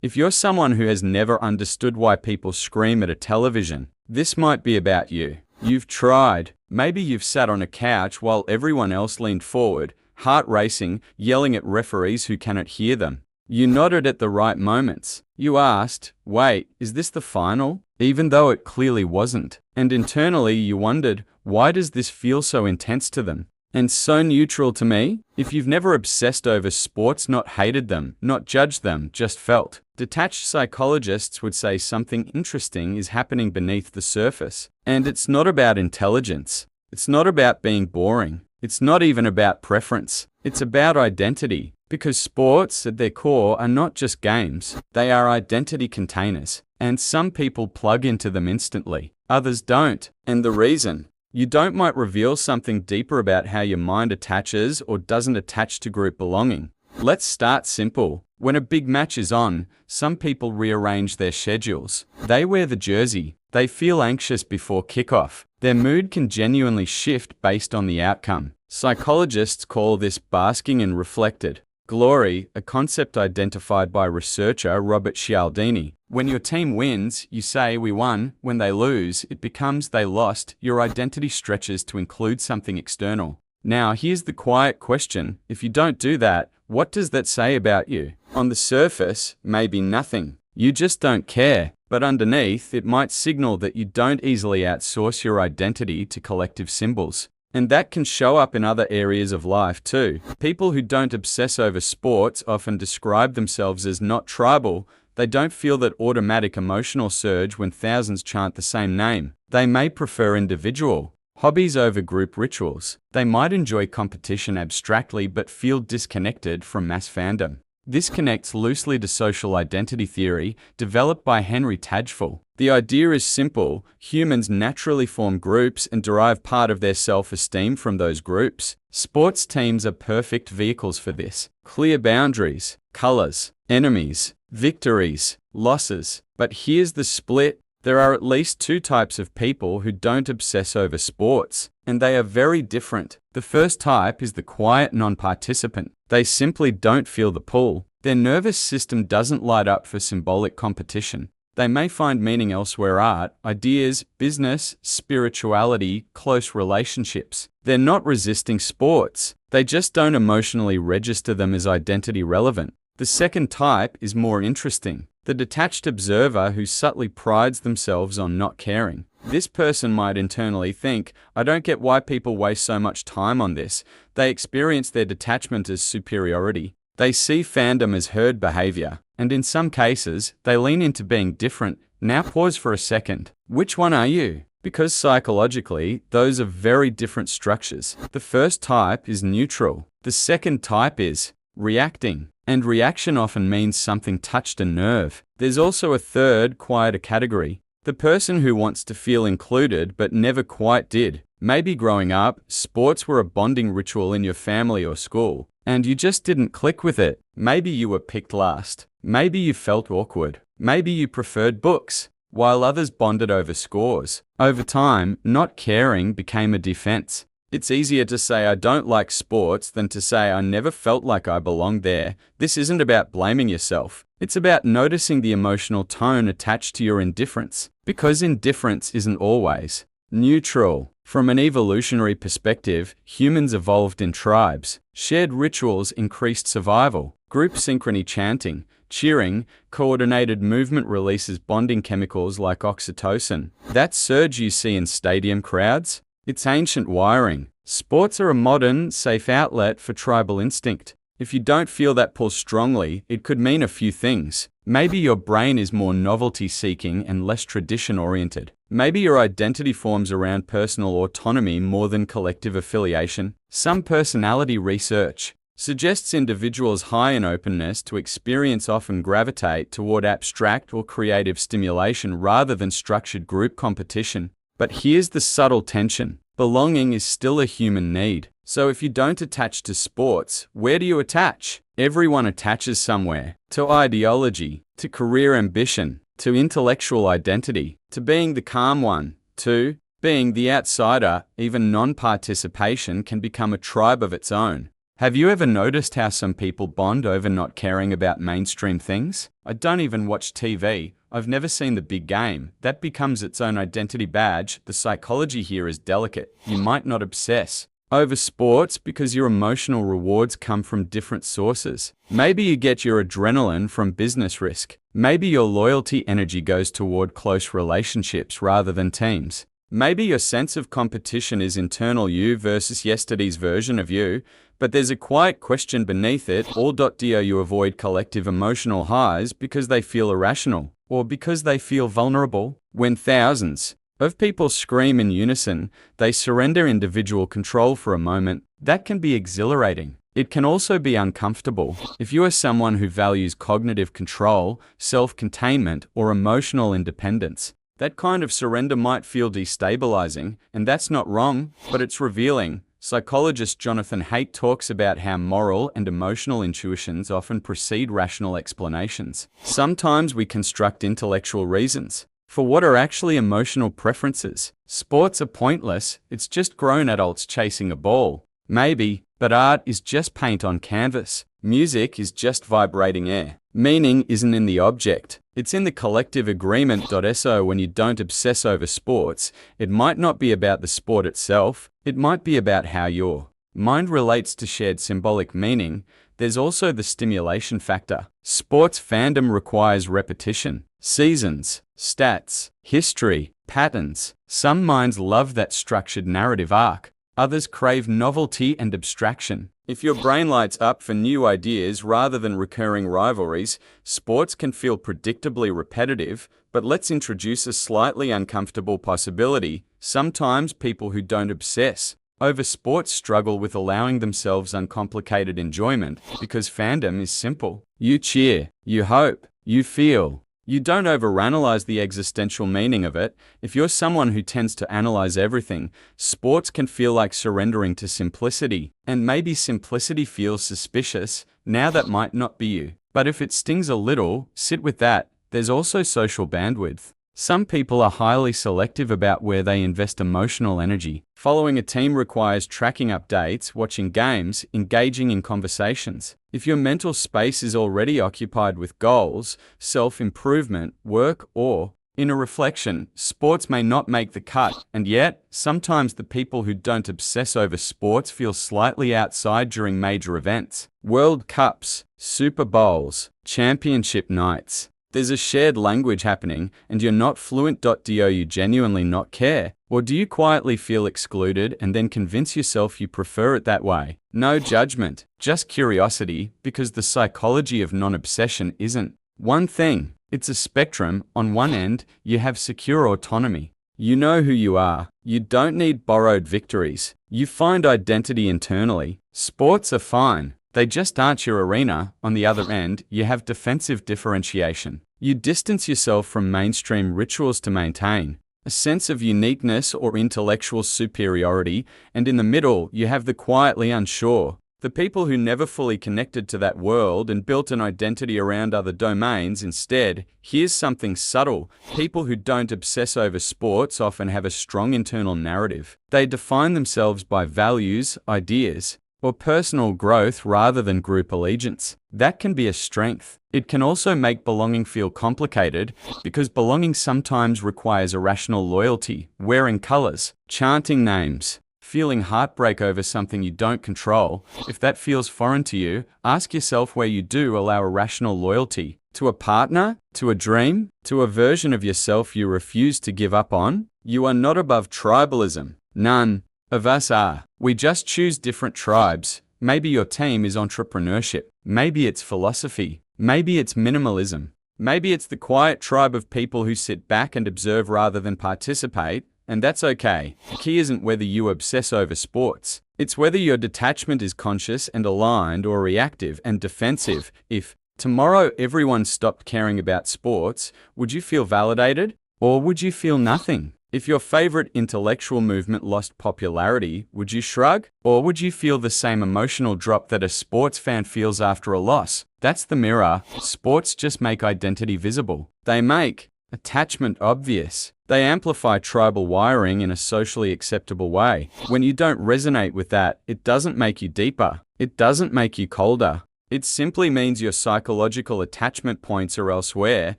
If you're someone who has never understood why people scream at a television, this might be about you. You've tried. Maybe you've sat on a couch while everyone else leaned forward, heart racing, yelling at referees who cannot hear them. You nodded at the right moments. You asked, "Wait, is this the final?" Even though it clearly wasn't. And internally you wondered, why does this feel so intense to them? And so neutral to me? If you've never obsessed over sports, not hated them, not judged them, just felt. Detached psychologists would say something interesting is happening beneath the surface. And it's not about intelligence. It's not about being boring. It's not even about preference. It's about identity. Because sports, at their core, are not just games. They are identity containers. And some people plug into them instantly. Others don't. And the reason? You don't might reveal something deeper about how your mind attaches or doesn't attach to group belonging. Let's start simple. When a big match is on, some people rearrange their schedules. They wear the jersey. They feel anxious before kickoff. Their mood can genuinely shift based on the outcome. Psychologists call this basking in reflected glory, a concept identified by researcher Robert Cialdini. When your team wins, you say we won. When they lose, it becomes they lost. Your identity stretches to include something external. Now, here's the quiet question. If you don't do that, what does that say about you? On the surface, maybe nothing. You just don't care. But underneath, it might signal that you don't easily outsource your identity to collective symbols. And that can show up in other areas of life too. People who don't obsess over sports often describe themselves as not tribal. They don't feel that automatic emotional surge when thousands chant the same name. They may prefer individual hobbies over group rituals. They might enjoy competition abstractly but feel disconnected from mass fandom. This connects loosely to social identity theory developed by Henry Tajfel. The idea is simple. Humans naturally form groups and derive part of their self-esteem from those groups. Sports teams are perfect vehicles for this. Clear boundaries, colors, enemies, victories, losses. But here's the split. There are at least two types of people who don't obsess over sports, and they are very different. The first type is the quiet non-participant. They simply don't feel the pull. Their nervous system doesn't light up for symbolic competition. They may find meaning elsewhere: art, ideas, business, spirituality, close relationships. They're not resisting sports. They just don't emotionally register them as identity relevant. The second type is more interesting. The detached observer who subtly prides themselves on not caring. This person might internally think, "I don't get why people waste so much time on this." They experience their detachment as superiority. They see fandom as herd behavior, and in some cases, they lean into being different. Now pause for a second. Which one are you? Because psychologically, those are very different structures. The first type is neutral. The second type is reacting. And reaction often means something touched a nerve. There's also a third, quieter category. The person who wants to feel included but never quite did. Maybe growing up, sports were a bonding ritual in your family or school, and you just didn't click with it. Maybe you were picked last. Maybe you felt awkward. Maybe you preferred books, while others bonded over scores. Over time, not caring became a defense. It's easier to say I don't like sports than to say I never felt like I belonged there. This isn't about blaming yourself. It's about noticing the emotional tone attached to your indifference. Because indifference isn't always neutral. From an evolutionary perspective, humans evolved in tribes. Shared rituals increased survival. Group synchrony, chanting, cheering, coordinated movement releases bonding chemicals like oxytocin. That surge you see in stadium crowds? It's ancient wiring. Sports are a modern, safe outlet for tribal instinct. If you don't feel that pull strongly, it could mean a few things. Maybe your brain is more novelty-seeking and less tradition-oriented. Maybe your identity forms around personal autonomy more than collective affiliation. Some personality research suggests individuals high in openness to experience often gravitate toward abstract or creative stimulation rather than structured group competition. But here's the subtle tension. Belonging is still a human need. So if you don't attach to sports, where do you attach? Everyone attaches somewhere. To ideology, to career ambition, to intellectual identity, to being the calm one, to being the outsider. Even non-participation can become a tribe of its own. Have you ever noticed how some people bond over not caring about mainstream things? I don't even watch TV. I've never seen the big game. That becomes its own identity badge. The psychology here is delicate. You might not obsess over sports because your emotional rewards come from different sources. Maybe you get your adrenaline from business risk. Maybe your loyalty energy goes toward close relationships rather than teams. Maybe your sense of competition is internal you versus yesterday's version of you, but there's a quiet question beneath it all. Do you avoid collective emotional highs because they feel irrational, or because they feel vulnerable? When thousands of people scream in unison, they surrender individual control for a moment. That can be exhilarating. It can also be uncomfortable. If you are someone who values cognitive control, self-containment, or emotional independence, that kind of surrender might feel destabilizing, and that's not wrong, but it's revealing. Psychologist Jonathan Haidt talks about how moral and emotional intuitions often precede rational explanations. Sometimes we construct intellectual reasons for what are actually emotional preferences. Sports are pointless, it's just grown adults chasing a ball. Maybe, but art is just paint on canvas. Music is just vibrating air. Meaning isn't in the object, it's in the collective agreement. So when you don't obsess over sports, it might not be about the sport itself, it might be about how your mind relates to shared symbolic meaning. There's also the stimulation factor. Sports fandom requires repetition, seasons, stats, history, patterns. Some minds love that structured narrative arc. Others crave novelty and abstraction. If your brain lights up for new ideas rather than recurring rivalries, sports can feel predictably repetitive, but let's introduce a slightly uncomfortable possibility. Sometimes people who don't obsess over sports struggle with allowing themselves uncomplicated enjoyment because fandom is simple. You cheer, you hope, you feel. You don't overanalyze the existential meaning of it. If you're someone who tends to analyze everything, sports can feel like surrendering to simplicity. And maybe simplicity feels suspicious. Now that might not be you. But if it stings a little, sit with that. There's also social bandwidth. Some people are highly selective about where they invest emotional energy. Following a team requires tracking updates, watching games, engaging in conversations. If your mental space is already occupied with goals, self-improvement, work, or inner reflection, sports may not make the cut. And yet, sometimes the people who don't obsess over sports feel slightly outside during major events. World Cups, Super Bowls, championship nights. There's a shared language happening, and you're not fluent. Do you genuinely not care? Or do you quietly feel excluded and then convince yourself you prefer it that way? No judgment, just curiosity, because the psychology of non-obsession isn't one thing. It's a spectrum. On one end, you have secure autonomy. You know who you are. You don't need borrowed victories. You find identity internally. Sports are fine. They just aren't your arena. On the other end, you have defensive differentiation. You distance yourself from mainstream rituals to maintain a sense of uniqueness or intellectual superiority, and in the middle, you have the quietly unsure. The people who never fully connected to that world and built an identity around other domains instead. Here's something subtle. People who don't obsess over sports often have a strong internal narrative. They define themselves by values, ideas, or personal growth rather than group allegiance. That can be a strength. It can also make belonging feel complicated because belonging sometimes requires irrational loyalty, wearing colors, chanting names, feeling heartbreak over something you don't control. If that feels foreign to you, ask yourself where you do allow irrational loyalty. To a partner? To a dream? To a version of yourself you refuse to give up on? You are not above tribalism. None of us are. We just choose different tribes. Maybe your team is entrepreneurship. Maybe it's philosophy. Maybe it's minimalism. Maybe it's the quiet tribe of people who sit back and observe rather than participate, and that's okay. The key isn't whether you obsess over sports. It's whether your detachment is conscious and aligned or reactive and defensive. If tomorrow everyone stopped caring about sports, would you feel validated? Or would you feel nothing? If your favorite intellectual movement lost popularity, would you shrug? Or would you feel the same emotional drop that a sports fan feels after a loss? That's the mirror. Sports just make identity visible. They make attachment obvious. They amplify tribal wiring in a socially acceptable way. When you don't resonate with that, it doesn't make you deeper. It doesn't make you colder. It simply means your psychological attachment points are elsewhere.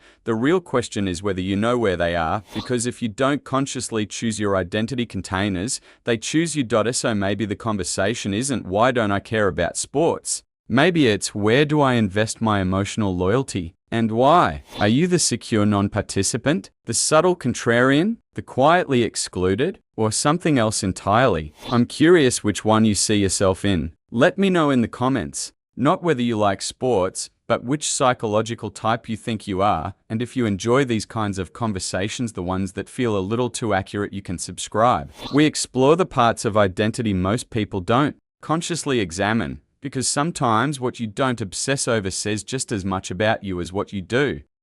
The real question is whether you know where they are, because if you don't consciously choose your identity containers, they choose you. So maybe the conversation isn't why don't I care about sports? Maybe it's where do I invest my emotional loyalty? And why? Are you the secure non-participant, the subtle contrarian, the quietly excluded, or something else entirely? I'm curious which one you see yourself in. Let me know in the comments. Not whether you like sports, but which psychological type you think you are, and if you enjoy these kinds of conversations, the ones that feel a little too accurate, you can subscribe. We explore the parts of identity most people don't consciously examine, because sometimes what you don't obsess over says just as much about you as what you do.